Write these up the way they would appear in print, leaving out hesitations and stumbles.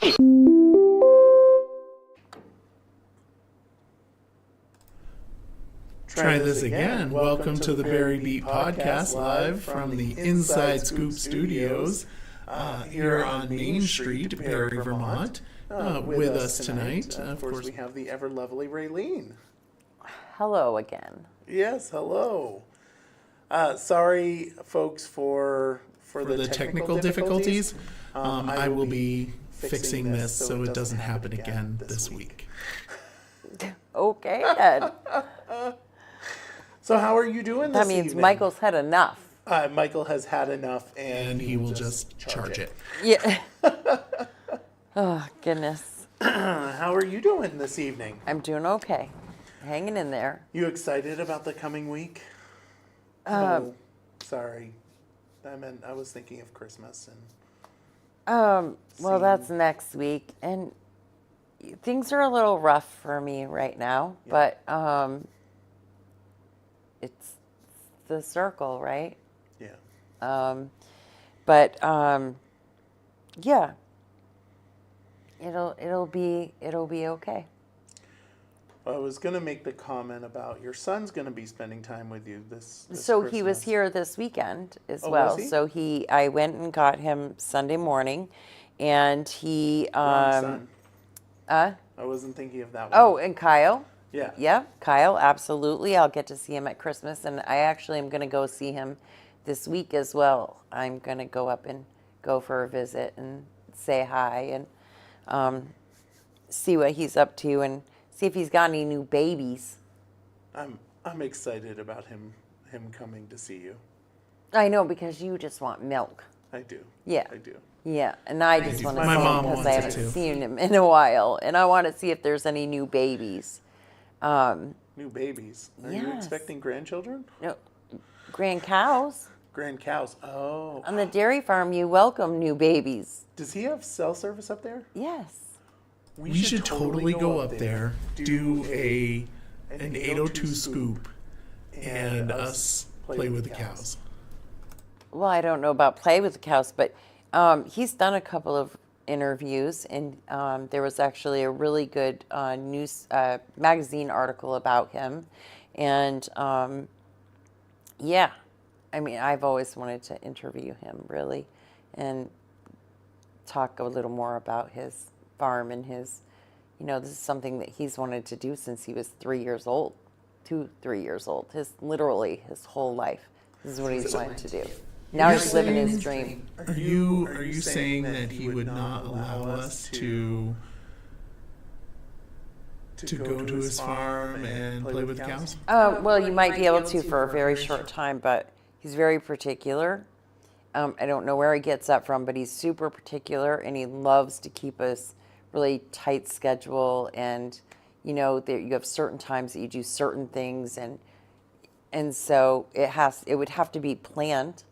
Try this again. Welcome to the Barre Beat Podcast live from the Inside Scoop Studios here on Main Street, Barre, Vermont. With us tonight, of course, we have the ever lovely Raylene. Hello again. Yes, hello. Sorry, folks, for the technical difficulties. I will be fixing this so it doesn't happen again this week. Okay, then. So how are you doing this That means evening? Michael's had enough. Michael has had enough, and he will just charge it. Yeah. Oh, goodness. How are you doing this evening? I'm doing okay. Hanging in there. You excited about the coming week? Sorry. I was thinking of Christmas and... Well, that's next week. And things are a little rough for me right now. Yeah. But it's the circle, right? Yeah. Yeah. It'll be okay. I was going to make the comment about your son's going to be spending time with you this So Christmas. he was here this weekend as Was well. he? So I went and got him Sunday morning, and he Wrong son. I wasn't thinking of that one. Oh, and Kyle. Yeah. Yeah, Kyle, absolutely. I'll get to see him at Christmas, and I actually am going to go see him this week as well. I'm going to go up and go for a visit and say hi and see what he's up to and see if he's got any new babies. I'm excited about him coming to see you. I know, because you just want milk. I do. Yeah. I do. Yeah, and I just want to see My him mom because wants I it haven't too. seen him in a while, and I want to see if there's any new babies. New babies. Are you Yes. expecting grandchildren? No, grand cows. Grand cows. Oh. On the dairy farm, you welcome new babies. Does he have cell service up there? Yes. We should totally go up there, do an 802 scoop, and us play with the cows. Well, I don't know about play with the cows, but he's done a couple of interviews, and there was actually a really good news magazine article about him. And yeah, I mean, I've always wanted to interview him, really, and talk a little more about his farm and his, this is something that he's wanted to do since he was 3 years old, 3 years old. Literally his whole life. This is what he's wanted to do. Now he's living his dream. Are you saying that he would not allow us to go to his farm and play with the cows? Well, you might be able to for a very short time, but he's very particular. I don't know where he gets that from, but he's super particular, and he loves to keep us really tight schedule. And you have certain times that you do certain things, and so it would have to be planned.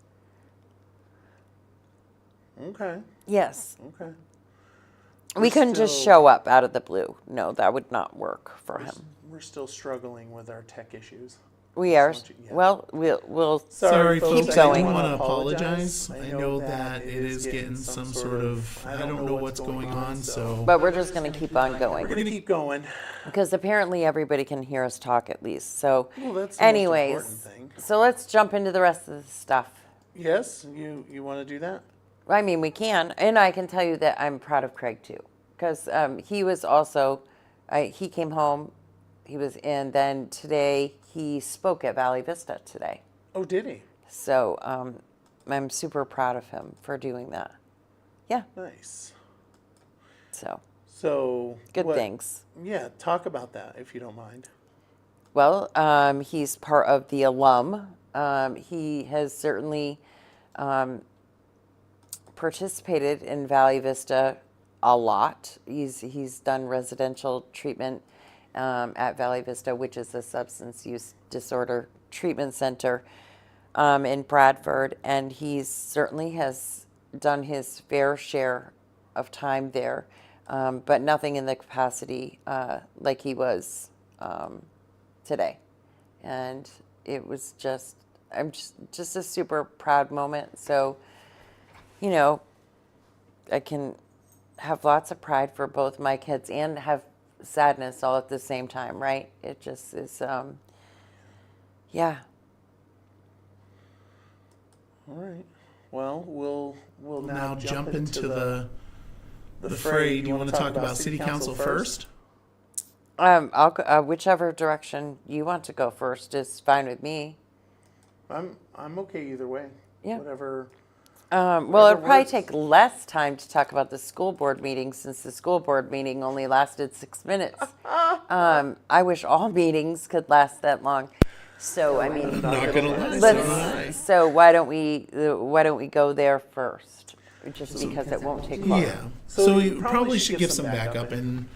Okay. Yes. Okay. We couldn't just show up out of the blue. No, that would not work for him. We're still struggling with our tech issues. We are. Yeah. Well, we'll Sorry, keep folks, going. I want to apologize. I know that it is getting some sort of, I don't know what's going on, so. But we're just going to keep on going. We're going to keep going. Because apparently everybody can hear us talk at least. So, Well, that's the most anyways, important thing. so let's jump into the rest of the stuff. Yes? You want to do that? I mean, we can. And I can tell you that I'm proud of Craig, too. Because he was also, he came home, and then today he spoke at Valley Vista today. Oh, did he? So I'm super proud of him for doing that. Yeah. Nice. So good things. Yeah, talk about that if you don't mind. Well, he's part of the alum. He has certainly participated in Valley Vista a lot. He's done residential treatment at Valley Vista, which is a substance use disorder treatment center in Bradford, and he certainly has done his fair share of time there, but nothing in the capacity like he was today. And it was just a super proud moment. So, I can have lots of pride for both my kids and have sadness all at the same time, right? It just is, yeah. All right. Well, we'll Now jump into the fray. Do you want to talk about city council first? I'll go, whichever direction you want to go first is fine with me. I'm okay either way. Yeah. Whatever. Well, it'll probably works. take less time to talk about the school board meeting since the school board meeting only lasted 6 minutes. I wish all meetings could last that long. So I mean, Not gonna lie. So am I. so why don't we go there first? Just because it won't take long. Yeah. So we probably should give some backup and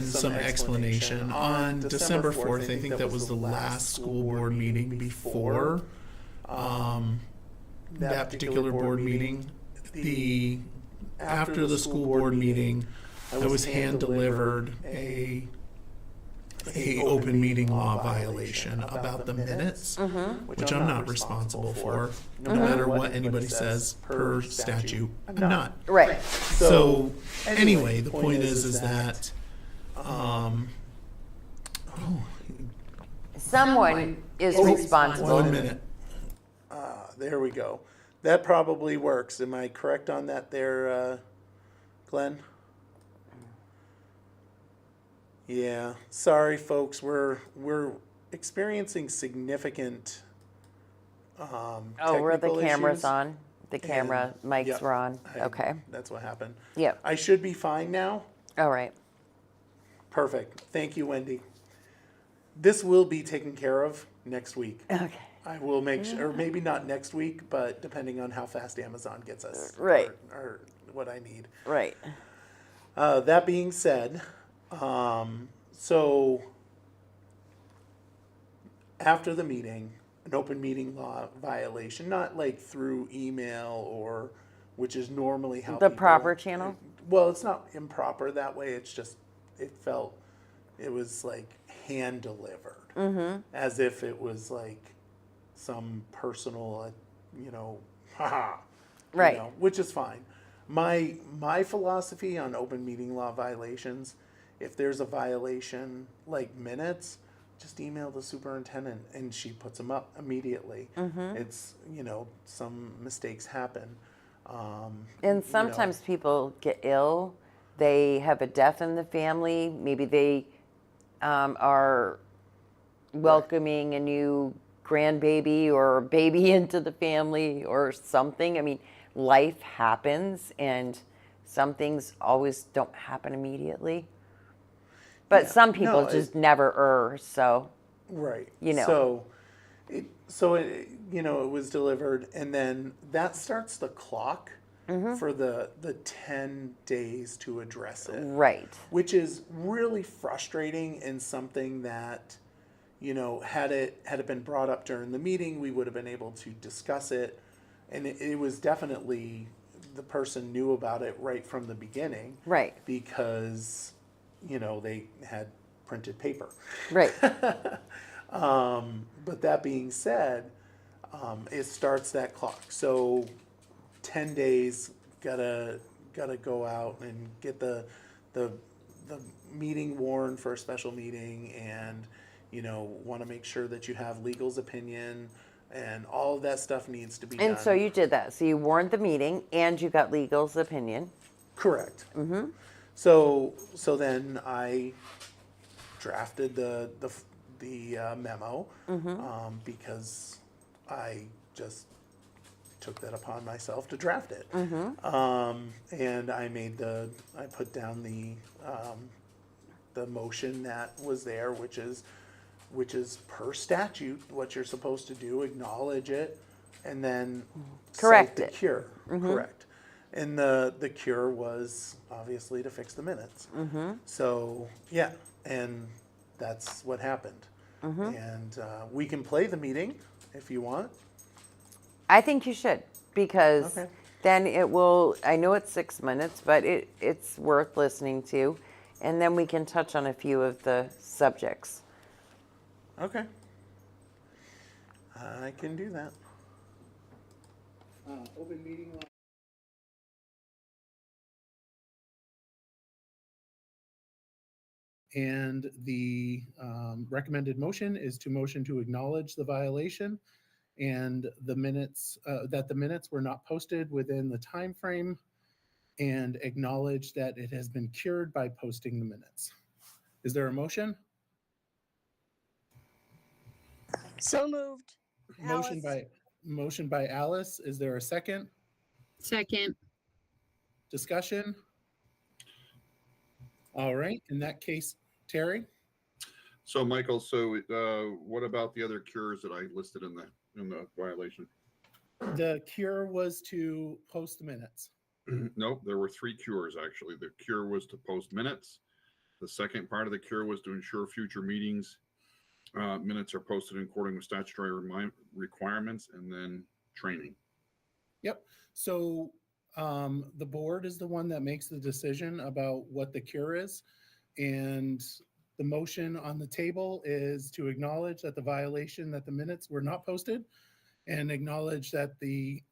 some explanation. On December 4th, I think that was the last school board meeting before that particular board meeting. After the school board meeting, I was hand delivered a open meeting law violation about the minutes, which I'm not responsible for, no matter what anybody says per statute. I'm not. Right. So anyway, the point is that Someone is responsible. 1 minute. There we go. That probably works. Am I correct on that there, Glenn? Yeah. Sorry, folks. We're experiencing significant Oh, were the technical cameras issues. on? The camera mics Yep, were on. I- Okay. That's what happened. Yep. I should be fine now. All right. Perfect. Thank you, Wendy. This will be taken care of next week. Okay. I will make sure, or maybe not next week, but depending on how fast Amazon gets us, Right. or what I need. Right. That being said, so after the meeting, an open meeting law violation, not like through email or, which is normally how The people- proper channel? Well, it's not improper that way. It's just it was like hand delivered, as if it was like some personal, haha, Right. which is fine. My philosophy on open meeting law violations, if there's a violation like minutes, just email the superintendent and she puts them up immediately. It's, some mistakes happen. And sometimes people get ill. They have a death in the family. Maybe they are welcoming a new grandbaby or baby into the family or something. I mean, life happens and some things always don't happen immediately. But Yeah. some people No, just never err, so. Right. You know. So it was delivered, and then that starts the clock for the 10 days to address it. Right. Which is really frustrating and something that, had it been brought up during the meeting, we would have been able to discuss it. And it was definitely, the person knew about it right from the beginning. Right. Because, they had printed paper. Right. But that being said, it starts that clock. So 10 days, gotta go out and get the meeting warned for a special meeting, and want to make sure that you have legal's opinion, and all of that stuff needs to be done. And so you did that. So you warned the meeting and you got legal's opinion. Correct. So then I drafted the memo, because I just took that upon myself to draft it. And I put down the motion that was there, which is per statute what you're supposed to do, acknowledge it, and then Correct cite the it. cure. Correct. And the cure was obviously to fix the minutes. So yeah, and that's what happened. And we can play the meeting if you want. I think you should, because Okay. then it will, I know it's 6 minutes, but it's worth listening to. And then we can touch on a few of the subjects. Okay. I can do that. Open meeting law. And the recommended motion is to motion to acknowledge the violation and the minutes, that the minutes were not posted within the time frame, and acknowledge that it has been cured by posting the minutes. Is there a motion? So moved. Motion Alice. by Alice. Is there a second? Second. Discussion? All right, in that case, Terry? So Michael, what about the other cures that I listed in the violation? The cure was to post the minutes. Nope, there were 3 cures actually. The cure was to post minutes. The second part of the cure was to ensure future meetings minutes are posted in accordance with statutory requirements, and then training. Yep. So the board is the one that makes the decision about what the cure is. And the motion on the table is to acknowledge that the violation, that the minutes were not posted, and acknowledge that the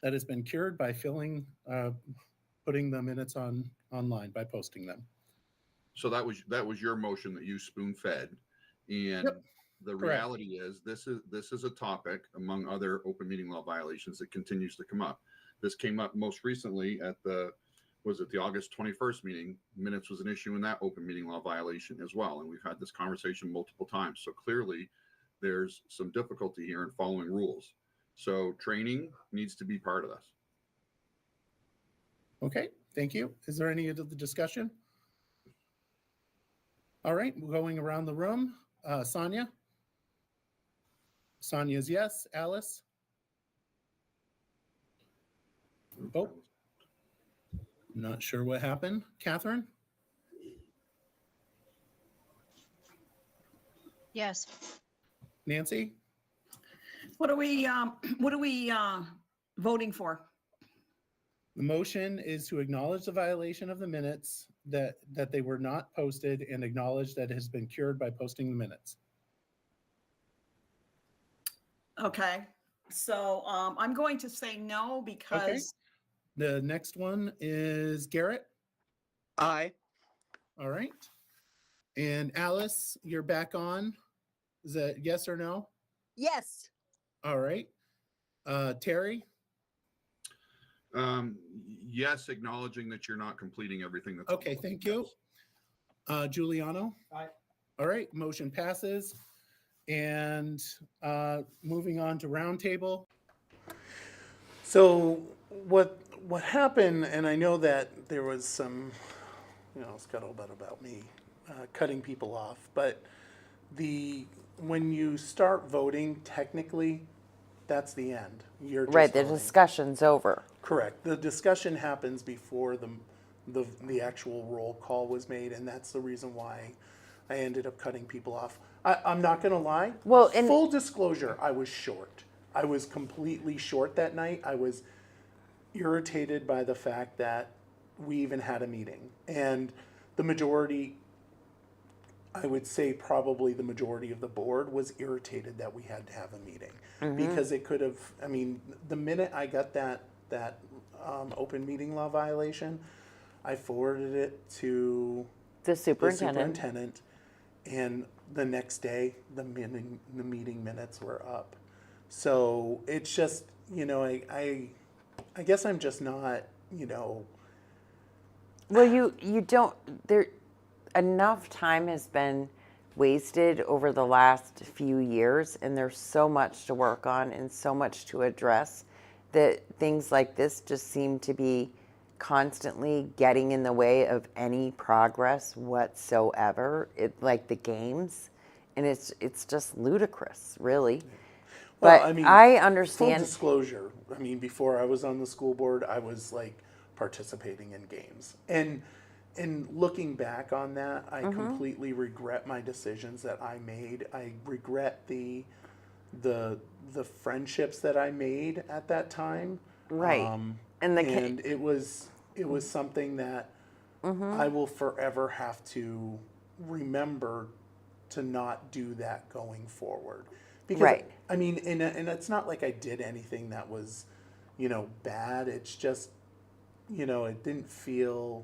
that has been cured by putting the minutes online by posting them. So that was your motion that you spoon fed, and Yep. the Correct. reality is this is a topic among other open meeting law violations that continues to come up. This came up most recently at the August 21st meeting. Minutes was an issue in that open meeting law violation as well, and we've had this conversation multiple times. So clearly, there's some difficulty here in following rules. So training needs to be part of this. Okay, thank you. Is there any other discussion? All right, we're going around the room. Sonia? Sonia's yes. Alice? Oh, not sure what happened. Catherine? Yes. Nancy? What are we voting for? The motion is to acknowledge the violation of the minutes, that they were not posted, and acknowledge that it has been cured by posting the minutes. Okay, so I'm going to say no because The next one is Garrett. Aye. All right. And Alice, you're back on. Is that yes or no? Yes. All right. Terry? Yes, acknowledging that you're not completing everything that's Okay, thank you. Giuliano? Aye. All right, motion passes. And moving on to roundtable. So what happened, and I know that there was some, scuttlebutt about me cutting people off, but when you start voting, technically, that's the end. You're just Right, the voting. discussion's over. Correct. The discussion happens before the actual roll call was made, and that's the reason why I ended up cutting people off. I'm not going to lie. Well, and- full disclosure, I was short. I was completely short that night. I was irritated by the fact that we even had a meeting, and the majority, I would say probably the majority of the board was irritated that we had to have a meeting because it could have, the minute I got that open meeting law violation, I forwarded it to The the superintendent. superintendent, and the next day the meeting minutes were up. So it's just, I guess I'm just not, Well, you don't, there, enough time has been wasted over the last few years, and there's so much to work on and so much to address that things like this just seem to be constantly getting in the way of any progress whatsoever, like the games, and it's just ludicrous, really. Well, But I understand. Full disclosure, before I was on the school board, I was like participating in games. And looking back on that, I completely regret my decisions that I made. I regret the friendships that I made at that time. Right. And it was something that I will forever have to remember to not do that going forward. Because Right. and it's not like I did anything that was, bad. It's just, it didn't feel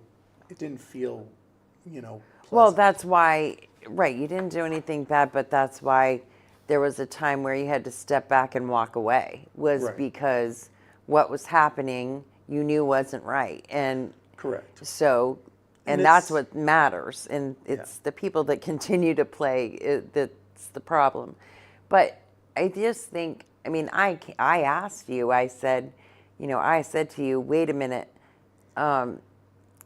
Well, pleasant. that's why, right, you didn't do anything bad, but that's why there was a time where you had to step back and walk away, was Right. because what was happening you knew wasn't right. And Correct. so, And and that's it's- what matters. And it's the people that continue to play that's the problem. But I just think, I mean, I asked you, I said to you, wait a minute. I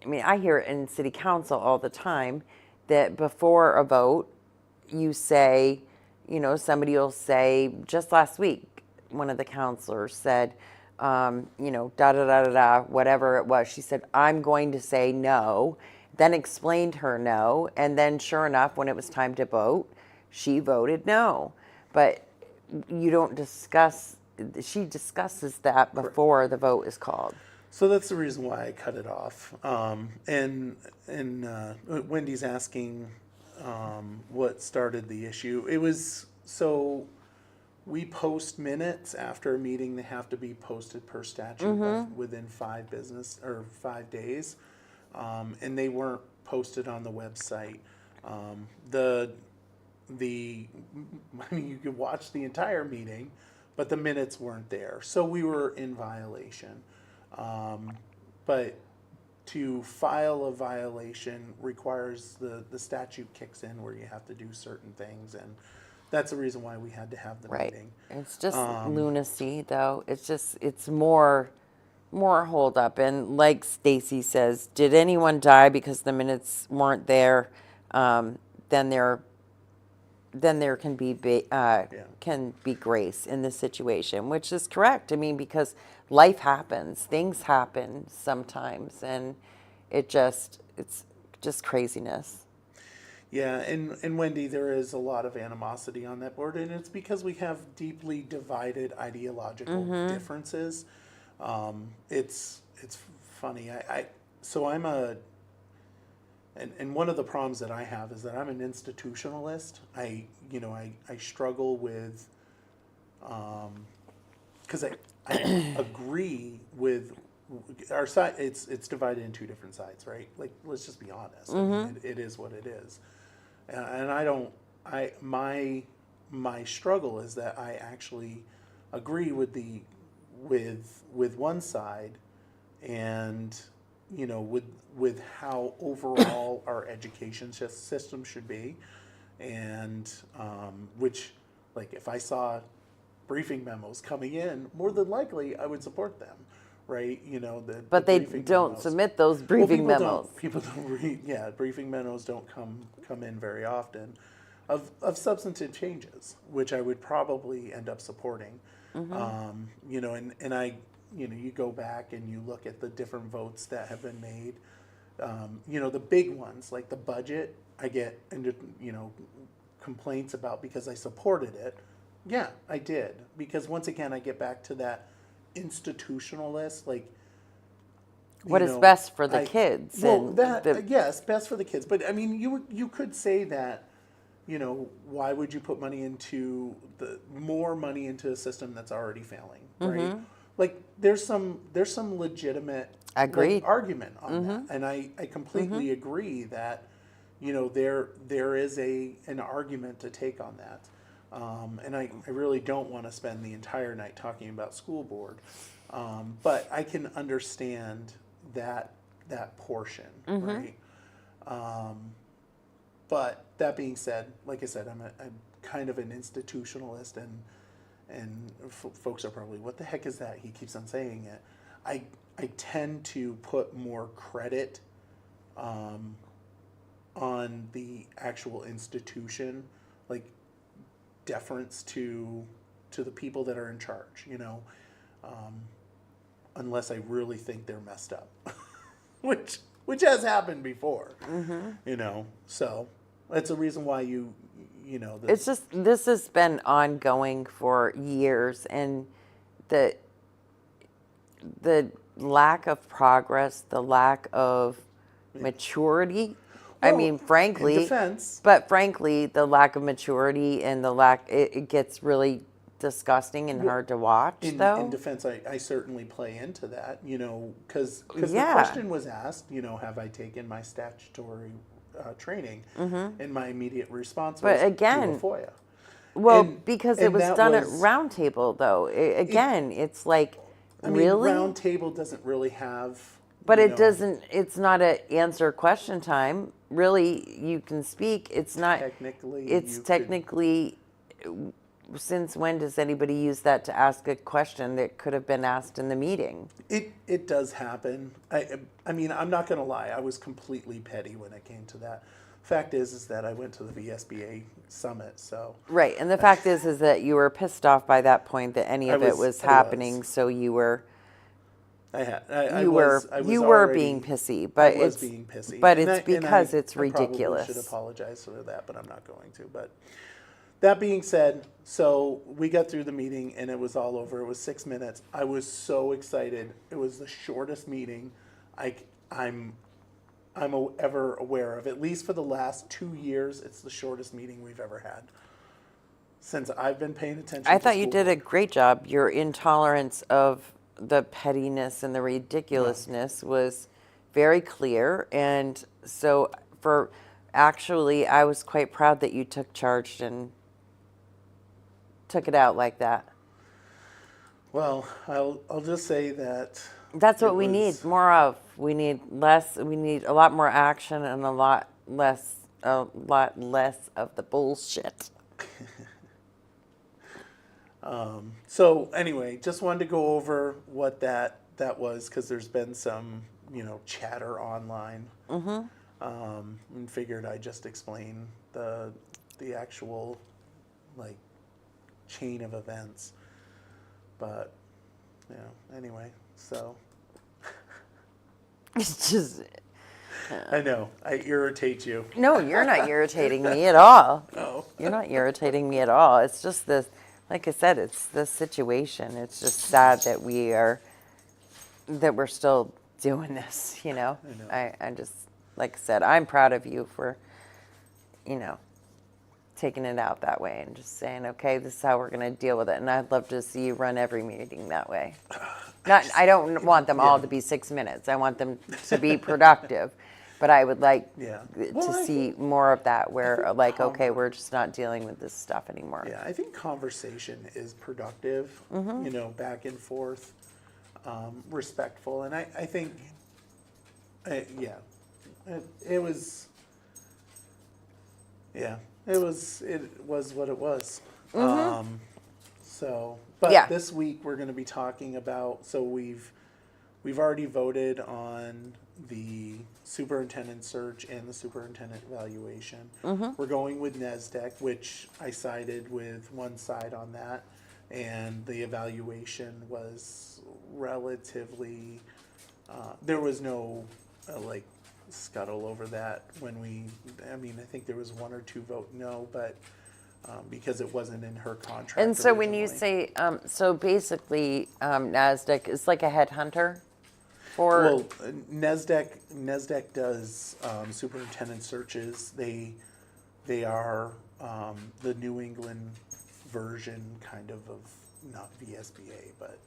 mean, I hear it in city council all the time that before a vote, you say, somebody will say, just last week, one of the counselors said, da da da da da, whatever it was. She said, I'm going to say no, then explained her no. And then sure enough, when it was time to vote, she voted no. But you don't she discusses that before the vote is called. So that's the reason why I cut it off. And Wendy's asking what started the issue. It was, so we post minutes after a meeting. They have to be posted per statute within 5 days, and they weren't posted on the website. I mean, you could watch the entire meeting, but the minutes weren't there, so we were in violation. But to file a violation requires the statute kicks in where you have to do certain things, and that's the reason why we had to have the Right. meeting. It's just lunacy, though. It's more hold up. And like Stacy says, did anyone die because the minutes weren't there? Then there can be grace in this situation, which is correct. I mean, because life happens, things happen sometimes, and it's just craziness. Yeah, and Wendy, there is a lot of animosity on that board, and it's because we have deeply divided ideological differences. It's funny. And one of the problems that I have is that I'm an institutionalist. I struggle with, because I agree with our side. It's divided in 2 different sides, right? Like, let's just be honest. I mean, it is what it is. And my struggle is that I actually agree with one side, and with how overall our education system should be, and which, like, if I saw briefing memos coming in, more than likely I would support them, right? But the they briefing don't memos. submit those Well, briefing memos. People don't read. Yeah, briefing memos don't come in very often, of substantive changes, which I would probably end up supporting. And I, you go back and you look at the different votes that have been made. The big ones like the budget, I get into complaints about because I supported it. Yeah, I did, because once again I get back to that institutionalist, like, What is best for the kids? Well, and yes, best for the kids. But I mean, you could say that, why would you put more money into a system that's already failing, right? Like, there's some legitimate Agreed. argument on that, and I completely agree that there is an argument to take on that. And I really don't want to spend the entire night talking about school board, but I can understand that portion, right? But that being said, like I said, I'm kind of an institutionalist, and folks are probably, what the heck is that? He keeps on saying it. I tend to put more credit on the actual institution, like deference to the people that are in charge, unless I really think they're messed up, which has happened before, So that's a reason why it's just, this has been ongoing for years, and the lack of progress, the lack of maturity. I Well, mean, frankly, in defense, but frankly, the lack of maturity and it gets really disgusting and hard to watch, though. in defense, I certainly play into that, because Yeah. the question was asked, have I taken my statutory training. And my immediate response But was, again, do a FOIA. Well, And- because it and was that done was- at roundtable, though. Again, it's like, I mean, really? round table doesn't really have. But you it know, doesn't, it's not a answer question time. Really, you can speak. It's not, Technically, it's you could- technically, since when does anybody use that to ask a question that could have been asked in the meeting? It does happen. I mean, I'm not going to lie. I was completely petty when it came to that. Fact is that I went to the VSBA summit, so Right, and the fact is that you were pissed off by that point that any of it was I happening, was. so you were, I you was were already- being pissy, but I was it's, being pissy. but And it's and because it's I probably ridiculous. should apologize for that, but I'm not going to. But that being said, so we got through the meeting and it was all over. It was 6 minutes. I was so excited. It was the shortest meeting I'm ever aware of. At least for the last 2 years, it's the shortest meeting we've ever had since I've been paying attention. I to thought you school did a board. great job. Your intolerance of the pettiness and the ridiculousness was very clear. And so actually, I was quite proud that you took charge and took it out like that. Well, I'll just say that That's what it we need was- more of. We need a lot more action and a lot less of the bullshit. So anyway, just wanted to go over what that was because there's been some chatter online, and figured I'd just explain the actual like chain of events. But anyway, so It's just, I know I irritate you. no, you're not irritating me at all. Oh. You're not irritating me at all. It's just this, like I said, it's the situation. It's just sad that we're still doing this, I know. I just, like I said, I'm proud of you for, taking it out that way and just saying, okay, this is how we're going to deal with it. And I'd love to see you run every meeting that way. I don't want them all to be 6 minutes. I want them to be productive. But I would like Yeah. to Well, I see think- more of that where, like, com- okay, we're just not dealing with this stuff anymore. Yeah, I think conversation is productive, back and forth, respectful. And I think, it was what it was. But Yeah. this week we're going to be talking about, so we've already voted on the superintendent search and the superintendent evaluation. We're going with NESDEC, which I sided with one side on that, and the evaluation was relatively, there was no scuttle over that I think there was 1 or 2 vote no, but because it wasn't in her contract. And so when you originally. say, so basically, NASDAQ is like a headhunter for, Well, NESDEC does superintendent searches. They are the New England version, kind of not VSBA, but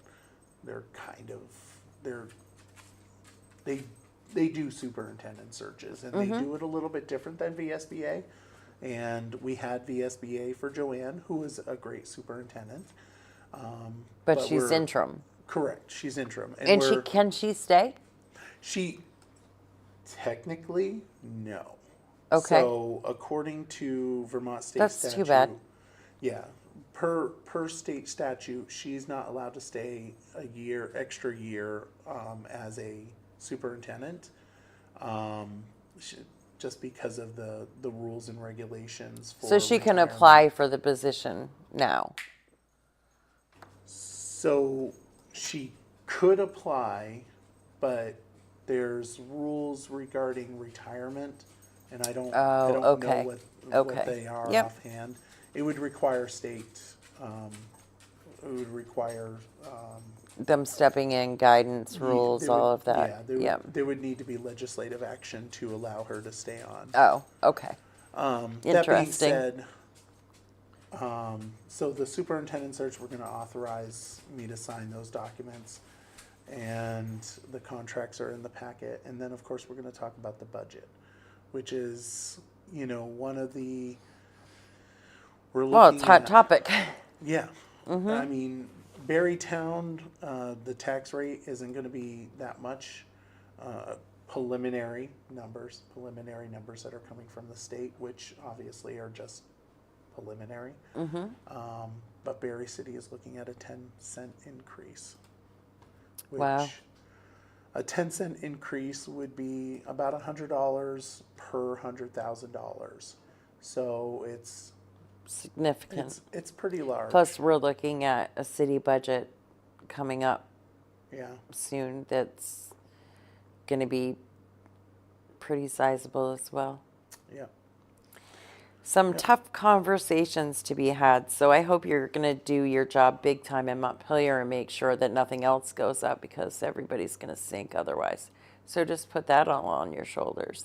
they do superintendent searches, and they do it a little bit different than VSBA. And we had VSBA for Joanne, who is a great superintendent. but she's we're- interim. Correct, she's interim, And can she stay? She technically no. Okay. So according to Vermont state That's statute, too bad. Yeah, per state statute, she's not allowed to stay extra year as a superintendent, just because of the rules and regulations. So she can retirement. apply for the position now. So she could apply, but there's rules regarding retirement, and I don't okay. know what Okay. they are Yep. offhand. It would require state. It would require. Them stepping in, guidance, rules, there would- all of that. Yeah, there, Yep. there would need to be legislative action to allow her to stay on. Oh, okay. That being Interesting. said, so the superintendent search, we're going to authorize me to sign those documents, and the contracts are in the packet. And then, of course, we're going to talk about the budget. which is, one of the, we're Well, looking it's hot at, topic. yeah. I mean, Barrytown, the tax rate isn't going to be that much. Preliminary numbers that are coming from the state, which obviously are just preliminary. But Barry City is looking at a 10-cent increase. Which Wow. A 10-cent increase would be about $100 per $100,000. So it's Significant. it's pretty large. Plus, we're looking at a city budget coming up yeah, soon that's going to be pretty sizable as well. yeah. Some tough conversations to be had. So I hope you're going to do your job big time in Montpelier and make sure that nothing else goes up because everybody's going to sink otherwise. So just put that all on your shoulders.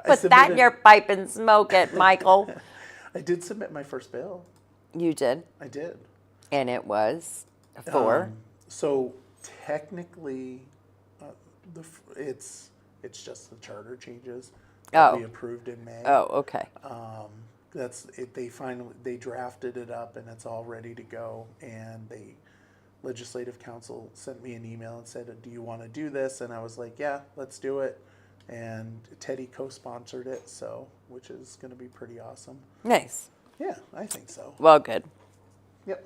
Put that in your pipe and smoke it, Michael. I did submit my first bill. You did. I did. And it was for? So technically, it's just the charter changes that we approved in May. Oh, okay. That's it. They drafted it up and it's all ready to go. And legislative council sent me an email and said, "Do you want to do this?" And I was like, "Yeah, let's do it." And Teddy co-sponsored it, which is going to be pretty awesome. Nice. Yeah, I think so. Well, good. Yep.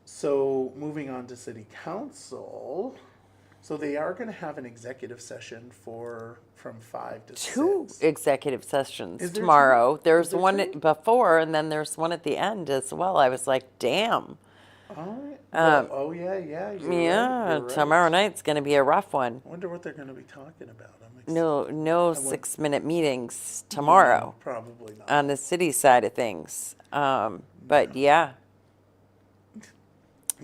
So moving on to city council. So they are going to have an executive session from 5 to 2 6. executive sessions Is there tomorrow. two? There's Is there one two? before, and then there's one at the end as well. I was like, damn. All right. Um, oh yeah. You're Yeah, right, you're right. tomorrow night's going to be a rough one. I wonder what they're going to be talking about. I'm excited. No 6-minute meetings tomorrow Probably not. on the city side of things. But yeah,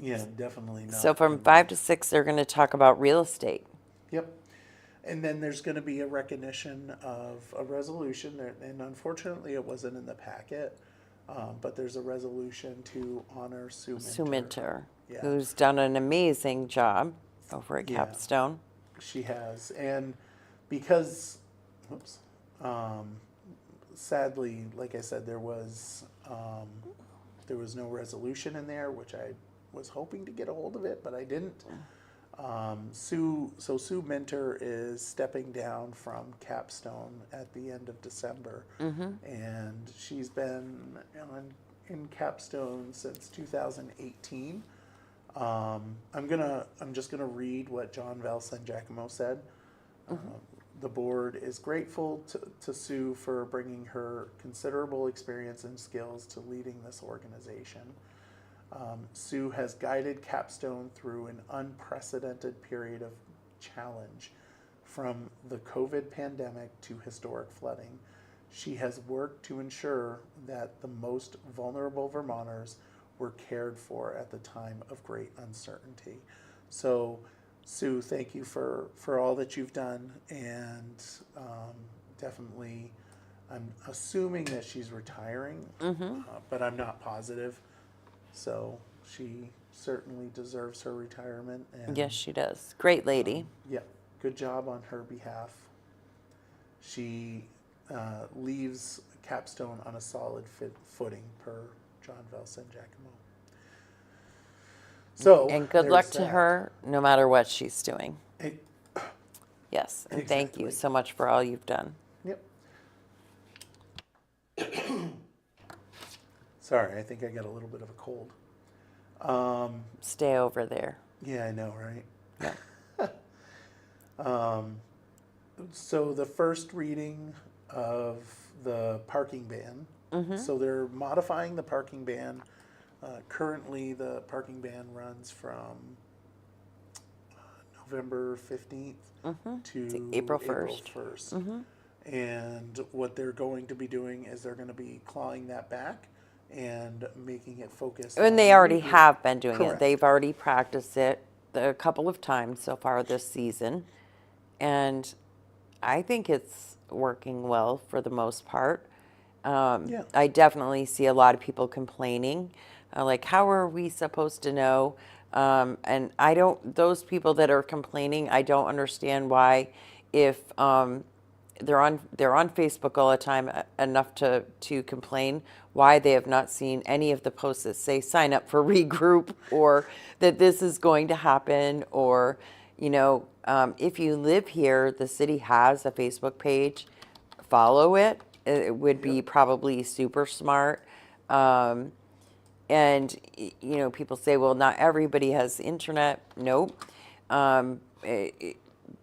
Yeah, definitely not. so from 5 to 6, they're going to talk about real estate. Yep. And then there's going to be a recognition of a resolution, and unfortunately it wasn't in the packet, but there's a resolution to honor Sue Minter, Yeah. who's done an amazing job over at Yeah. Capstone. She has, and because, sadly, like I said, there was no resolution in there, which I was hoping to get a hold of it, but I didn't. Sue Minter is stepping down from Capstone at the end of December, and she's been in Capstone since 2018. I'm just gonna read what John Val San Giacomo said. The board is grateful to Sue for bringing her considerable experience and skills to leading this organization. Sue has guided Capstone through an unprecedented period of challenge, from the COVID pandemic to historic flooding. She has worked to ensure that the most vulnerable Vermonters were cared for at the time of great uncertainty. So, Sue, thank you for all that you've done, and definitely, I'm assuming that she's retiring, but I'm not positive. So she certainly deserves her retirement. And, Yes, she does. Great lady. yeah, good job on her behalf. She leaves Capstone on a solid footing, per John Val San Giacomo. So, And good there's luck to that. her, no matter what she's doing. Hey, Yes, and thank you Exactly. so much for all you've done. yep. Sorry, I think I got a little bit of a cold. Stay over there. Yeah, I know, right? Yeah. So the first reading of the parking ban. So they're modifying the parking ban. Currently, the parking ban runs from November 15th to April 1st. 1st. And what they're going to be doing is they're going to be clawing that back and making it focus. And on they already legal- have been doing Correct. it. They've already practiced it a couple of times so far this season. And I think it's working well for the most part. Yeah. I definitely see a lot of people complaining Like, how are we supposed to know? And I don't, those people that are complaining, I don't understand why, if they're on Facebook all the time enough to complain, why they have not seen any of the posts that say sign up for regroup, or that this is going to happen, or if you live here, the city has a Facebook page. Follow it. It would be probably super smart. And people say, well, not everybody has internet. Nope.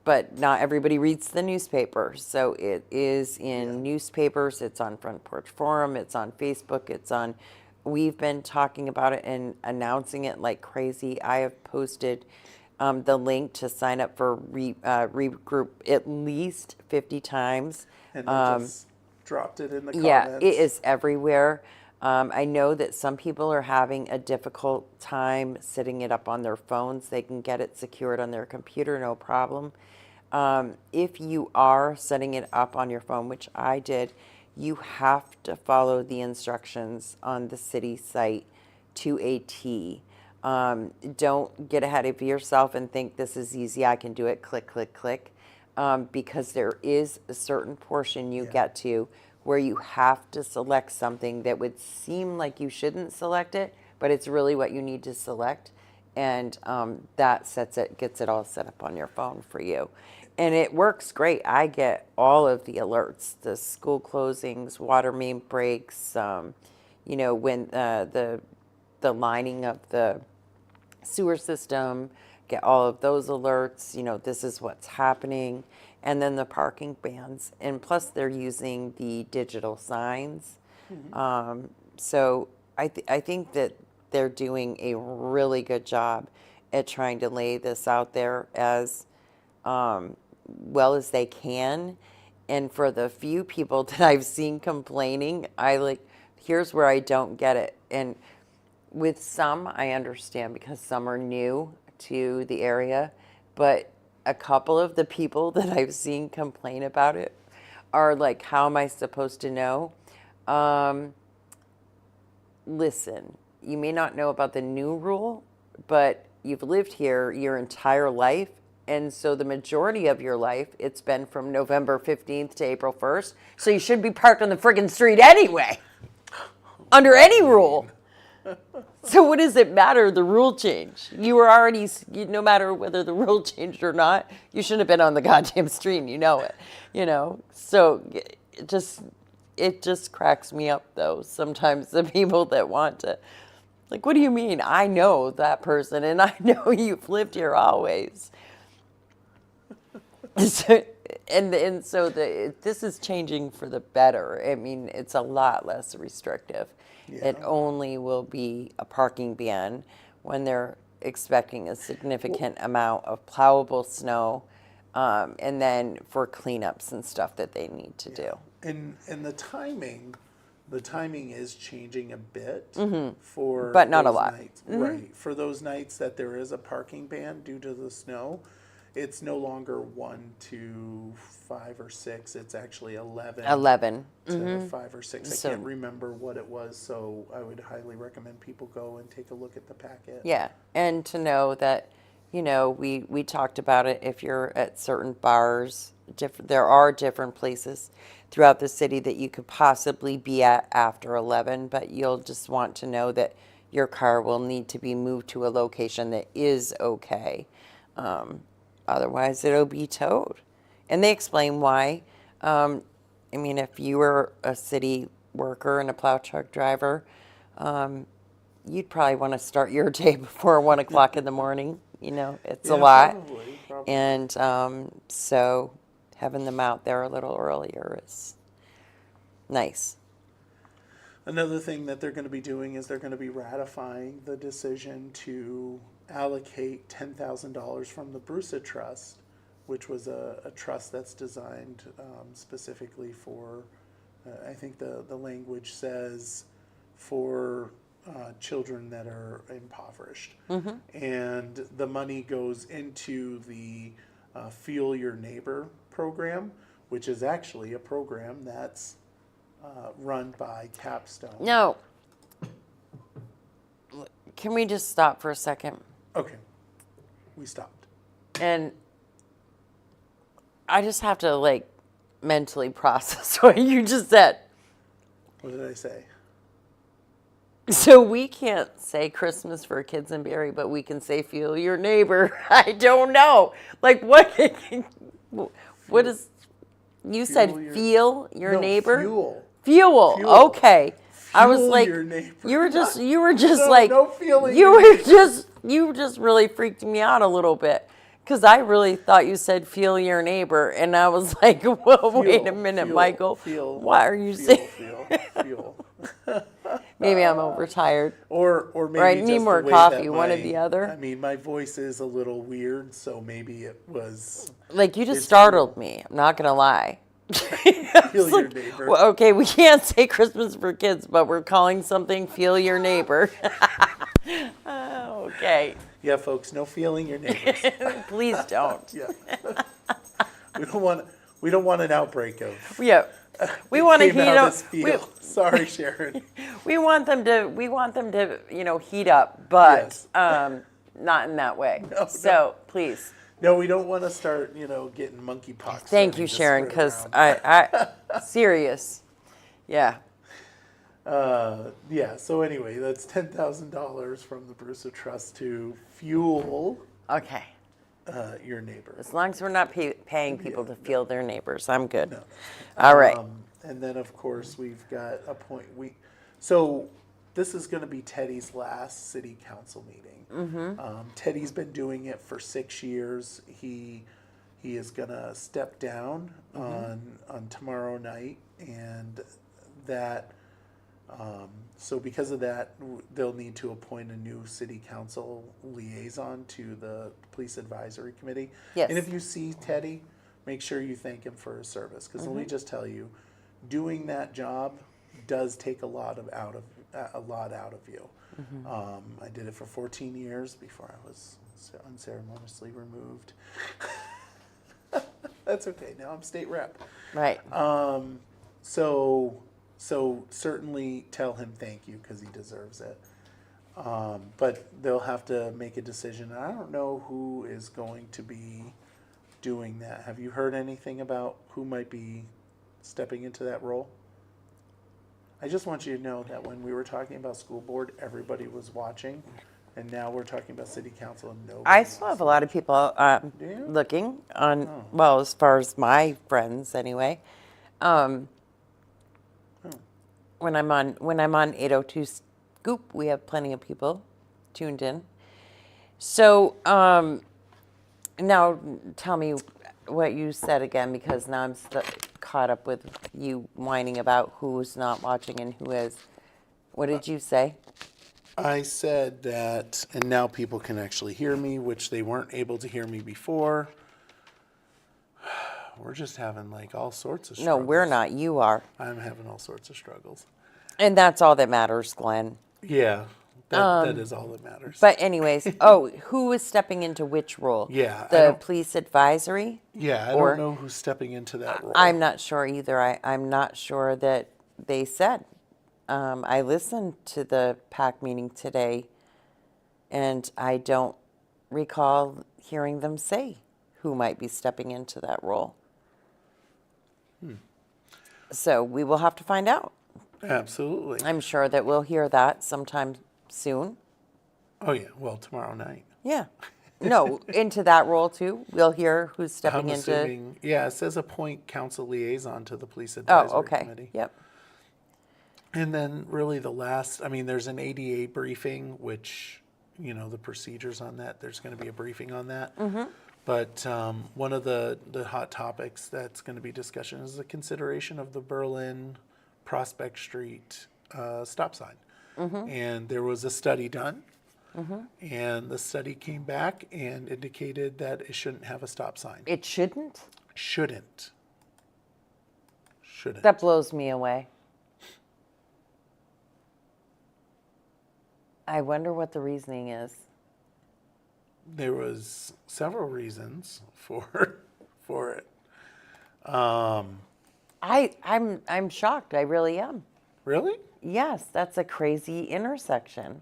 But not everybody reads the newspaper. So it is in newspapers, it's on Front Porch Forum, it's on Facebook, we've been talking about it and announcing it like crazy. I have posted the link to sign up for regroup at least 50 times. And they just dropped it in the comments. Yeah, it is everywhere. I know that some people are having a difficult time setting it up on their phones. They can get it secured on their computer, no problem. If you are setting it up on your phone, which I did, you have to follow the instructions on the city site to a T. Don't get ahead of yourself and think this is easy, I can do it, click, click, click. Because there is a certain portion you get to where you have to select something that would seem like you shouldn't select it, but it's really what you need to select. And that gets it all set up on your phone for you. And it works great. I get all of the alerts, the school closings, water main breaks, when the lining of the sewer system, get all of those alerts, this is what's happening. And then the parking bans. And plus they're using the digital signs. So I think that they're doing a really good job at trying to lay this out there as well as they can. And for the few people that I've seen complaining, here's where I don't get it. And with some, I understand because some are new to the area, but a couple of the people that I've seen complain about it are like, how am I supposed to know? Listen, you may not know about the new rule, but you've lived here your entire life. And so the majority of your life, it's been from November 15th to April 1st. So you should be parked on the friggin' street anyway, under any rule. So what does it matter, the rule change? You were already, no matter whether the rule changed or not, you shouldn't have been on the goddamn street, you know it, So it just cracks me up, though, sometimes the people that want to, like, what do you mean? I know that person, and I know you've lived here always. So, and so this is changing for the better. I mean, it's a lot less restrictive. Yeah. It only will be a parking ban when they're expecting a significant amount of plowable snow, and then for cleanups and stuff that they need to do. And the timing is changing a bit for but not a those lot. Nights. Right. For those nights that there is a parking ban due to the snow, it's no longer 1 to 5 or 6. It's actually 11. 11 to 5 or 6. I can't remember what it was, so I would highly recommend people go and take a look at the packet. Yeah, and to know that, we talked about it. If you're at certain bars, there are different places throughout the city that you could possibly be at after 11, but you'll just want to know that your car will need to be moved to a location that is okay. Otherwise, it'll be towed. And they explain why. If you were a city worker and a plow truck driver, you'd probably want to start your day before 1 o'clock in the morning. It's a lot. Probably. And so having them out there a little earlier is nice. Another thing that they're going to be doing is they're going to be ratifying the decision to allocate $10,000 from the Brusa Trust, which was a trust that's designed specifically for, I think the language says, for children that are impoverished. And the money goes into the Fuel Your Neighbor program, which is actually a program that's run by Capstone. No. can we just stop for a second? Okay. We stopped. And I just have to like mentally process what you just said. What did I say? So we can't say Christmas for kids in Barre, but we can say feel your neighbor. I don't know. Like what is, you said feel your No, neighbor? Fuel. Fuel. Fuel. I was Fuel like, your neighbor. you were just No, like, no feeling you your were neighbor. you just really freaked me out a little bit. Because I really thought you said feel your neighbor. And I was like, well, wait a minute, Michael. Why are you saying? Fuel. Maybe I'm overtired. Or maybe Or I just need more the way coffee, that one or the other. I mean, my voice is a little weird, so maybe it was Like, you just It's startled me. I'm not going to lie. feel your Like, neighbor. well, okay, we can't say Christmas for kids, but we're calling something feel your neighbor. Okay. Yeah, folks, no feeling your neighbors. Please don't. Yeah. we don't want an outbreak of. Yeah. We want to came heat out up. as feel. Sorry, Sharon. We want them to, heat up, but Yes. not in that way. No. So, please. No, we don't want to start, getting monkeypox. Thank you, Sharon, because I serious. Yeah. Yeah. So anyway, that's $10,000 from the Brewster Trust to fuel Okay. your neighbor. As long as we're not paying people to feel their neighbors, I'm good. All right. And then of course we've got a point. So this is going to be Teddy's last city council meeting. Teddy's been doing it for 6 years. He is going to step down on tomorrow night, and that. So because of that, they'll need to appoint a new city council liaison to the police advisory committee. Yes. And if you see Teddy, make sure you thank him for his service. Because let me just tell you, doing that job does take a lot out of you. I did it for 14 years before I was unceremoniously removed. That's okay. Now I'm state rep. Right. So certainly tell him thank you because he deserves it. But they'll have to make a decision. I don't know who is going to be doing that. Have you heard anything about who might be stepping into that role? I just want you to know that when we were talking about school board, everybody was watching. And now we're talking about city council and nobody. I still have a lot of people you? looking on, well, as far as my friends anyway. When I'm on 802 Scoop, we have plenty of people tuned in. So now tell me what you said again, because now I'm caught up with you whining about who's not watching and who is. What did you say? I said that, and now people can actually hear me, which they weren't able to hear me before. We're just having like all sorts of No, struggles. we're not. You are. I'm having all sorts of struggles. And that's all that matters, Glenn. Yeah, that is all that matters. But anyways, who is stepping into which role? Yeah, I The don't- police advisory? Yeah, I or- don't know who's stepping into that role. I'm not sure either. I'm not sure that they said. I listened to the PAC meeting today, and I don't recall hearing them say who might be stepping into that role. So we will have to find out. Absolutely. I'm sure that we'll hear that sometime soon. Oh yeah, well tomorrow night. Yeah. No, into that role too. We'll hear who's stepping I'm into. assuming, yeah, it says appoint council liaison to the police Oh, advisory okay. committee. Yep. And then really the last, there's an ADA briefing, which, the procedures on that, there's going to be a briefing on that. Mm-hmm. But one of the hot topics that's going to be discussion is the consideration of the Berlin Prospect Street stop sign. Mm-hmm. And there was a study done. And the study came back and indicated that it shouldn't have a stop sign. It shouldn't? Shouldn't. That blows me away. I wonder what the reasoning is. There was several reasons for it. I'm shocked. I really am. Really? Yes, that's a crazy intersection.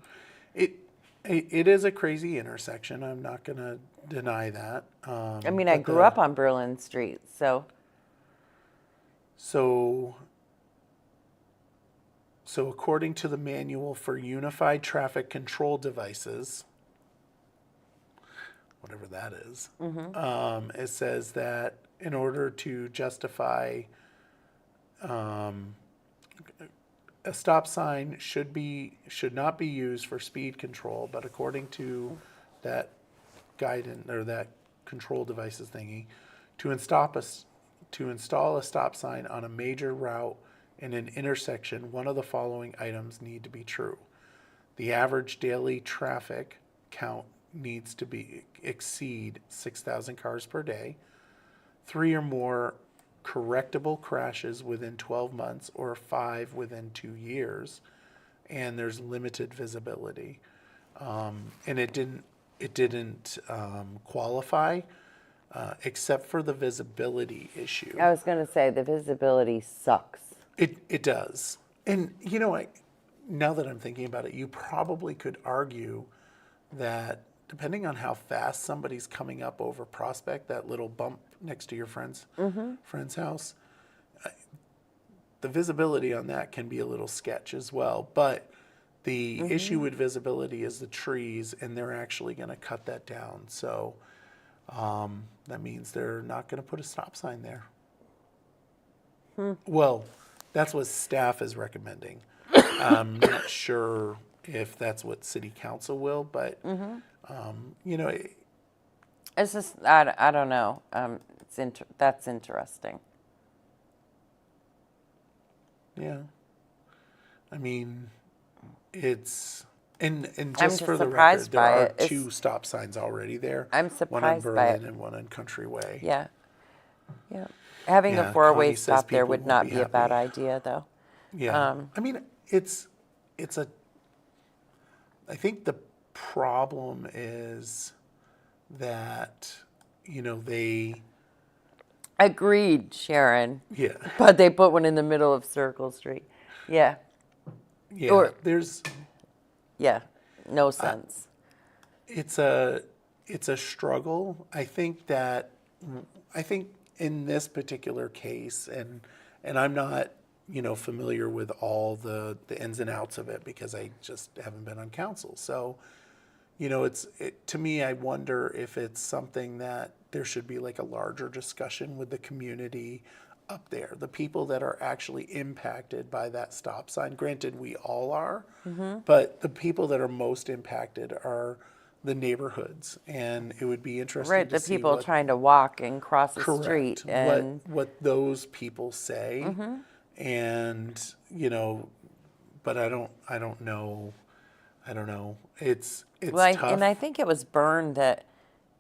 It is a crazy intersection. I'm not going to deny that. I mean, I grew up on Berlin Street, so So according to the manual for unified traffic control devices, whatever that is, it says that in order to justify a stop sign should not be used for speed control, but according to that guidance or that control devices thingy, to install a stop sign on a major route in an intersection, one of the following items need to be true. The average daily traffic count needs to exceed 6,000 cars per day, 3 or more correctable crashes within 12 months, or 5 within 2 years, and there's limited visibility. And it didn't qualify except for the visibility issue. I was going to say the visibility sucks. It does. And, you know, now that I'm thinking about it, you probably could argue that depending on how fast somebody's coming up over Prospect, that little bump next to your friend's house, the visibility on that can be a little sketch as well. But the issue with visibility is the trees, and they're actually going to cut that down. So that means they're not going to put a stop sign there. Well, that's what staff is recommending. I'm not sure if that's what city council will, but, you know, It's just, I don't know. That's interesting. yeah. I mean, it's, and I'm just just for the record, surprised there by are it. It's- 2 stop signs already there. I'm One on surprised by Berlin it. and one on Country Way. Yeah. Yeah. Having Yeah, a 4-way Connie says stop there people would won't not be be a bad happy. idea, though. Yeah. I mean, I think the problem is that, you know, Agreed, Sharon. yeah, But they put one in the middle of Circle Street. Yeah. Or- there's, Yeah. No sense. it's a struggle. I think in this particular case, and I'm not, you know, familiar with all the ins and outs of it because I just haven't been on council. So, you know, to me, I wonder if it's something that there should be like a larger discussion with the community up there, the people that are actually impacted by that stop sign. Granted, we all are, but the people that are most impacted are the neighborhoods, and it would be interesting Right, to the see people what, trying to walk and cross the correct, street. And what those people say, and you know, but I don't know. It's well, tough. and I think it was Byrne that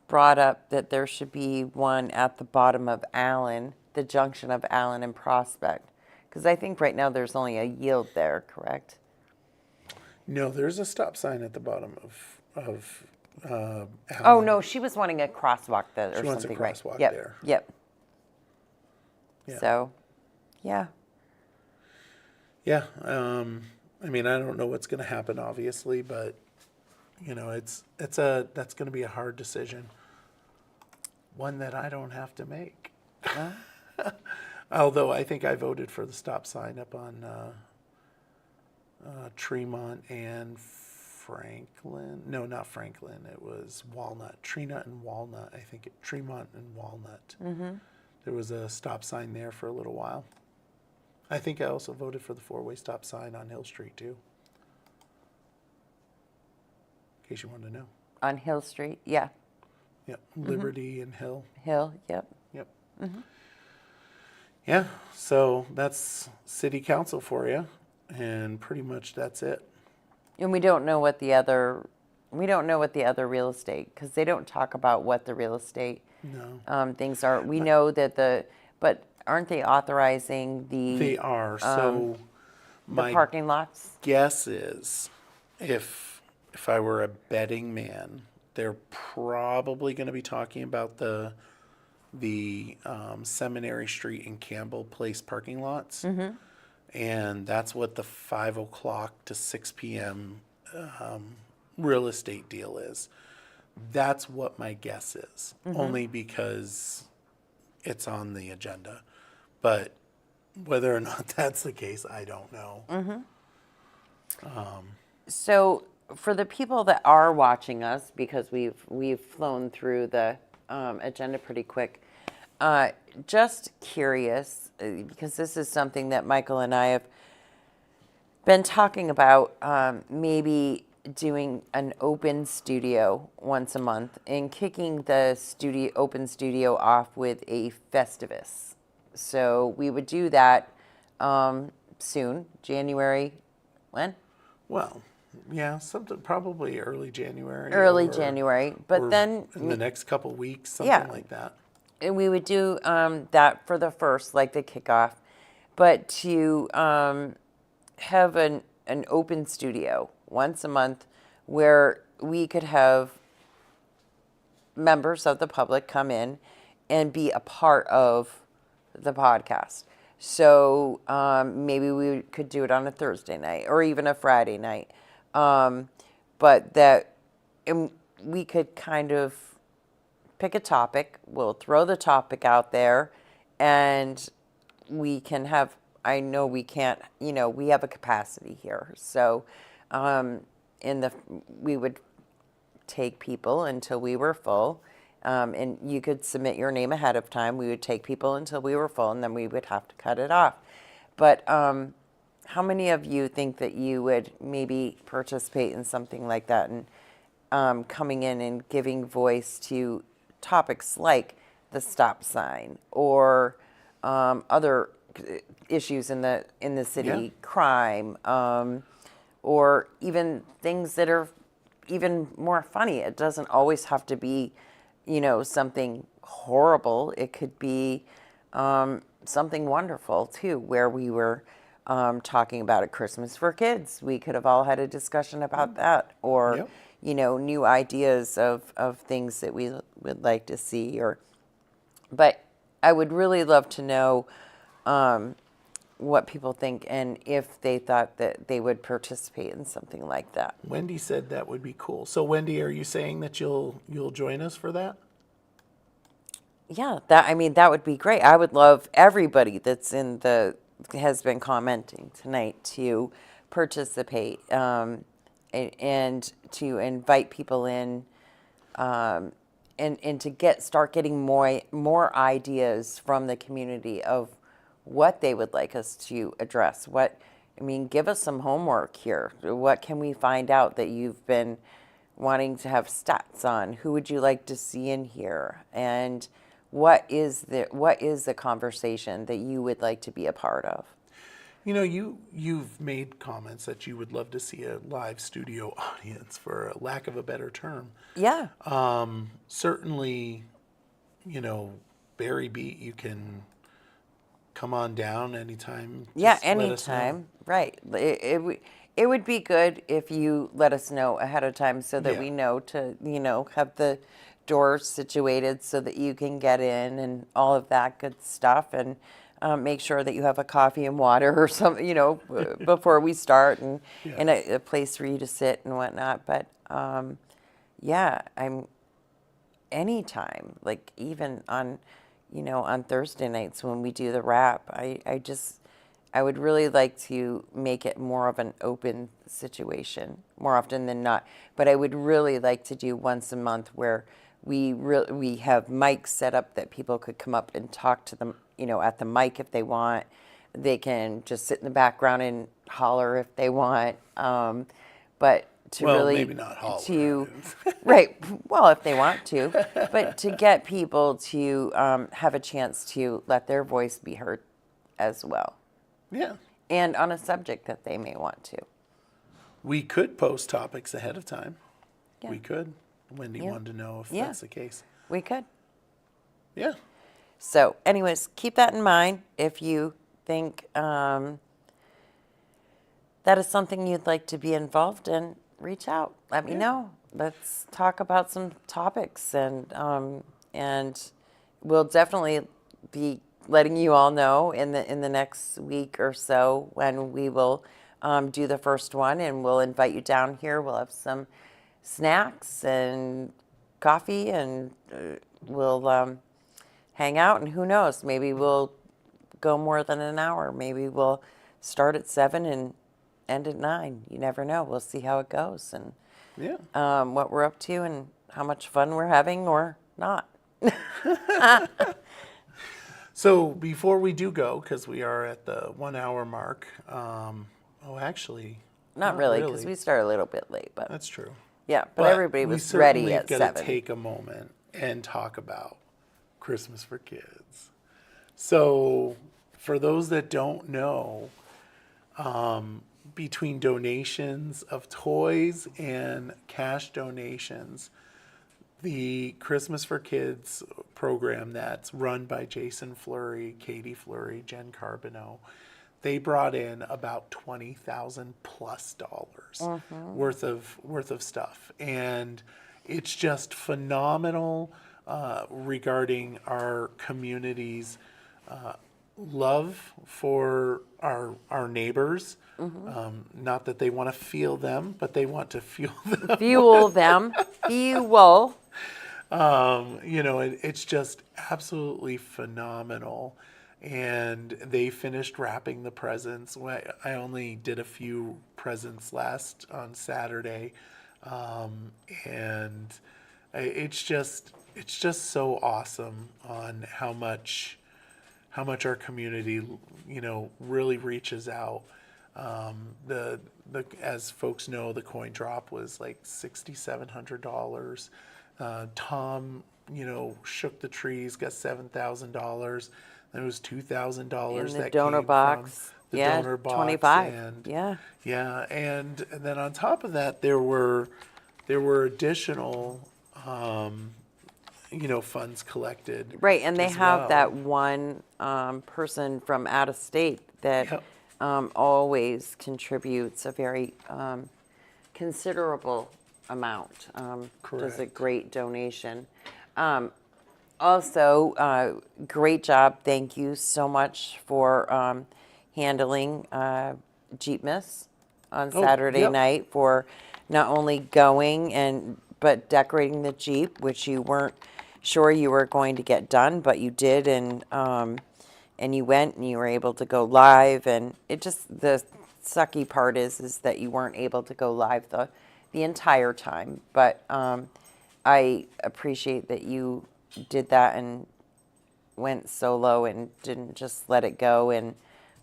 brought up that there should be one at the bottom of Allen, the junction of Allen and Prospect. Because I think right now there's only a yield there, correct? No, there's a stop sign at the bottom of Oh, Allen. no, she was wanting a crosswalk there or She wants a something, right? crosswalk Yep, there. Yep. Yeah. So, yeah. Yeah. I mean, I don't know what's going to happen, obviously, but you know, that's going to be a hard decision. One that I don't have to make. Although I think I voted for the stop sign up on Tremont and Franklin. No, not Franklin. It was Walnut. Tremont and Walnut. I think Tremont and Walnut. There was a stop sign there for a little while. I think I also voted for the 4-way stop sign on Hill Street too. In case you wanted to know. On Hill Street, yeah. Yep. Liberty and Hill. Hill, yep. Yep. Yeah. So that's city council for you, and pretty much that's it. And we don't know what the other real estate, because they don't talk about what the real estate No. things are. We know that but aren't they authorizing They are. So the my parking lots? guess is if I were a betting man, they're probably going to be talking about the Seminary Street and Campbell Place parking lots. And that's what the 5 o'clock to 6 p.m. real estate deal is. That's what my guess is, only because it's on the agenda. But whether or not that's the case, I don't know. So for the people that are watching us, because we've flown through the agenda pretty quick, just curious, because this is something that Michael and I have been talking about, maybe doing an open studio once a month and kicking the open studio off with a Festivus. So we would do that soon, January, when? Well, yeah, something probably early January. Early or- January, but or then in the next couple weeks, something Yeah. like that. and we would do that for the first, like the kickoff, but to have an open studio once a month where we could have members of the public come in and be a part of the podcast. So maybe we could do it on a Thursday night or even a Friday night. But that we could kind of pick a topic. We'll throw the topic out there and we can have, I know we can't, we have a capacity here. So we would take people until we were full. And you could submit your name ahead of time. We would take people until we were full, and then we would have to cut it off. But how many of you think that you would maybe participate in something like that and coming in and giving voice to topics like the stop sign or other issues in the city, Yeah. crime, or even things that are even more funny? It doesn't always have to be, something horrible. It could be something wonderful too, where we were talking about a Christmas for kids. We could have all had a discussion about that, or Yep. New ideas of things that we would like to see. But I would really love to know what people think and if they thought that they would participate in something like that. Wendy said that would be cool. So Wendy, are you saying that you'll join us for that? Yeah, that would be great. I would love everybody that's has been commenting tonight to participate, and to invite people in, and to start getting more ideas from the community of what they would like us to address. Give us some homework here. What can we find out that you've been wanting to have stats on? Who would you like to see in here? And what is the conversation that you would like to be a part of? You've made comments that you would love to see a live studio audience, for a lack of a better term. Yeah. Certainly, Barry Beat, you can come on down anytime. Yeah, Just let us know. anytime. Right. It would be good if you let us know ahead of time so that Yeah. we know to, have the doors situated so that you can get in and all of that good stuff, and make sure that you have a coffee and water or something, before we start, and a place for you to sit and whatnot. But yeah, I'm anytime, like even on, on Thursday nights when we do the wrap, I would really like to make it more of an open situation more often than not. But I would really like to do once a month where we have mics set up that people could come up and talk to them, at the mic if they want. They can just sit in the background and holler if they want. But to really maybe not holler. right. Well, if they want to, but to get people to have a chance to let their voice be heard as well, Yeah. and on a subject that they may want to. We could post topics ahead of time. Yeah. We could. Wendy Yeah. wanted to know if Yeah. that's the case. We could. Yeah. So, anyways, keep that in mind. If you think that is something you'd like to be involved in, reach out. Let me know. Let's talk about some topics, and we'll definitely be letting you all know in the next week or so when we will do the first one, and we'll invite you down here. We'll have some snacks and coffee, and we'll hang out. And who knows? Maybe we'll go more than an hour. Maybe we'll start at 7 and end at 9. You never know. We'll see how it goes and Yeah. what we're up to and how much fun we're having or not. So before we do go, because we are at the 1 hour mark, actually, Not really, because we started a little bit late, but That's true. yeah, but everybody we was ready certainly at gotta 7. take a moment and talk about Christmas for Kids. So, for those that don't know, between donations of toys and cash donations, the Christmas for Kids program that's run by Jason Fleury, Katie Fleury, Jen Carbonneau, they brought in about $20,000 plus worth of stuff, and it's just phenomenal regarding our community's love for our neighbors. Not that they want to feel them, but they want to fuel them. Fuel them. Fuel. It's just absolutely phenomenal. And they finished wrapping the presents. I only did a few presents on Saturday. And it's just so awesome on how much our community, really reaches out. As folks know, the coin drop was like $6,700. Tom, shook the trees, got $7,000. Then it was $2,000 In the that donor came box. from the Yeah, donor box. 25. And Yeah. and then on top of that, there were additional, funds collected. Right, and they as have well. that one person from out of state that Yep. always contributes a very considerable amount. Does a Correct. great donation. Also, great job. Thank you so much for handling Jeepmas on Saturday yep. night, for not only going but decorating the Jeep, which you weren't sure you were going to get done, but you did, and you went and you were able to go live. And the sucky part is that you weren't able to go live the entire time. But I appreciate that you did that and went solo and didn't just let it go. And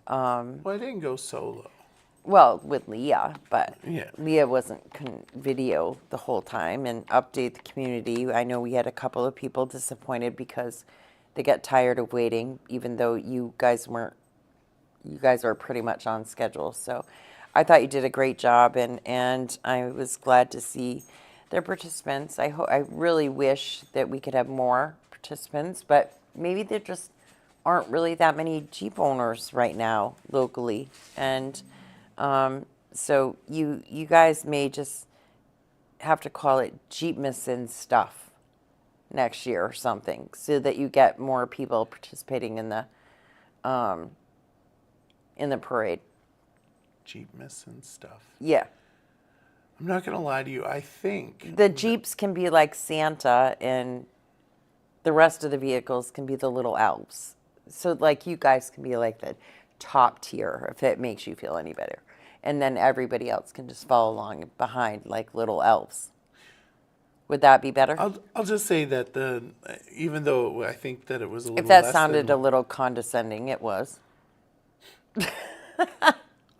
Well, I didn't go solo. well, with Leah, but Yeah. Leah couldn't video the whole time and update the community. I know we had a couple of people disappointed because they got tired of waiting, even though you guys weren't. You guys are pretty much on schedule. So I thought you did a great job, and I was glad to see their participants. I really wish that we could have more participants, but maybe there just aren't really that many Jeep owners right now locally. And so you guys may just have to call it Jeepmas and stuff next year or something, so that you get more people participating in the parade. Jeepmas and stuff. Yeah. I'm not going to lie to you. I think The Jeeps can be like Santa, and the rest of the vehicles can be the little elves. So, like, you guys can be like the top tier, if it makes you feel any better. And then everybody else can just follow along behind like little elves. Would that be better? I'll just say that even though I think that it was a little If that less sounded than, a little condescending, it was.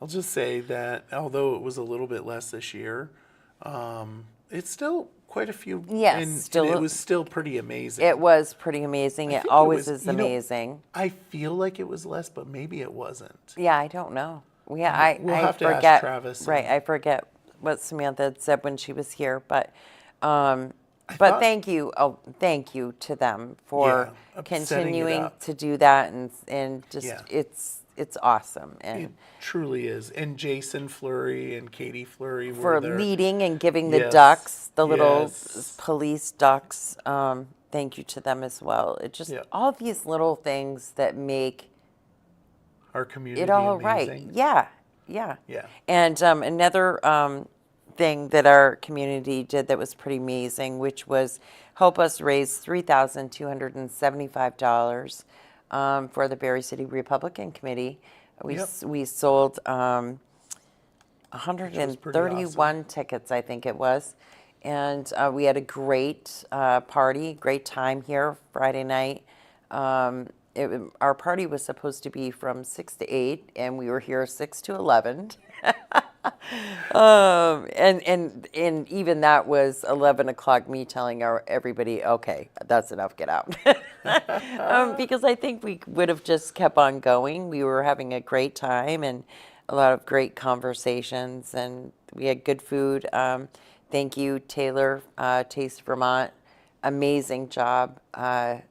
I'll just say that although it was a little bit less this year, it's still quite a few. Yes, and still it was still pretty amazing. It was pretty amazing. It think always was- is amazing. I feel like it was less, but maybe it wasn't. Yeah, I don't know. Yeah, We'll I have to ask forget. Travis Right, and- I forget what Samantha had said when she was here, but thought- thank you. Oh, thank you to them for Yeah, setting it continuing up. to do that, and just Yeah. it's awesome, and It truly is. And Jason Fleury and Katie Fleury for were there. leading and giving the Yes, ducks, the little yes. police ducks. Thank you to them as well. It just Yeah. all these little things that make Our community it all amazing. right. Yeah, yeah. Yeah. And another thing that our community did that was pretty amazing, which was help us raise $3,275 for the Barre City Republican Committee. We sold 131 tickets, I think it was. And we had a great party, great time here Friday night. Our party was supposed to be from 6 to 8, and we were here 6 to 11. And even that was 11 o'clock, me telling everybody, okay, that's enough, get out. Because I think we would have just kept on going. We were having a great time and a lot of great conversations, and we had good food. Thank you, Taylor, Taste Vermont. Amazing job. I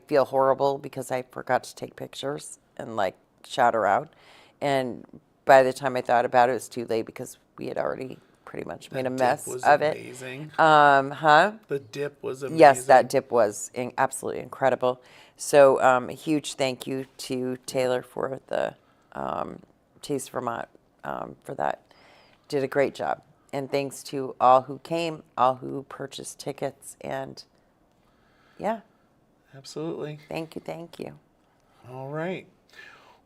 feel horrible because I forgot to take pictures and like shout her out. And by the time I thought about it, it was too late because we had already pretty much made a mess of it. Amazing. The dip was amazing. Yes, that dip was absolutely incredible. So a huge thank you to Taylor for the Taste Vermont for that. Did a great job. And thanks to all who came, all who purchased tickets, and yeah. Absolutely. Thank you, thank you. All right.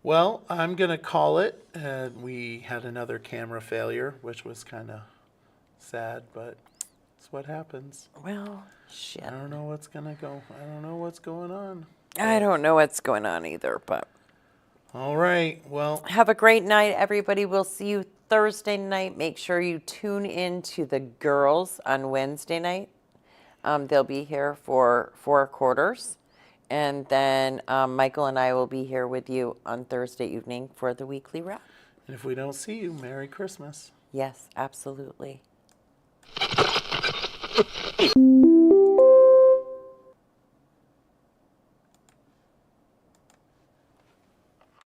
Well, I'm going to call it. We had another camera failure, which was kind of sad, but it's what happens. Well, shit. I don't know what's going to go. I don't know what's going on. I don't know what's going on either, but. All right. Well, have a great night, everybody. We'll see you Thursday night. Make sure you tune in to the girls on Wednesday night. They'll be here for 4 quarters. And then Michael and I will be here with you on Thursday evening for the weekly wrap. and if we don't see you, Merry Christmas. Yes, absolutely.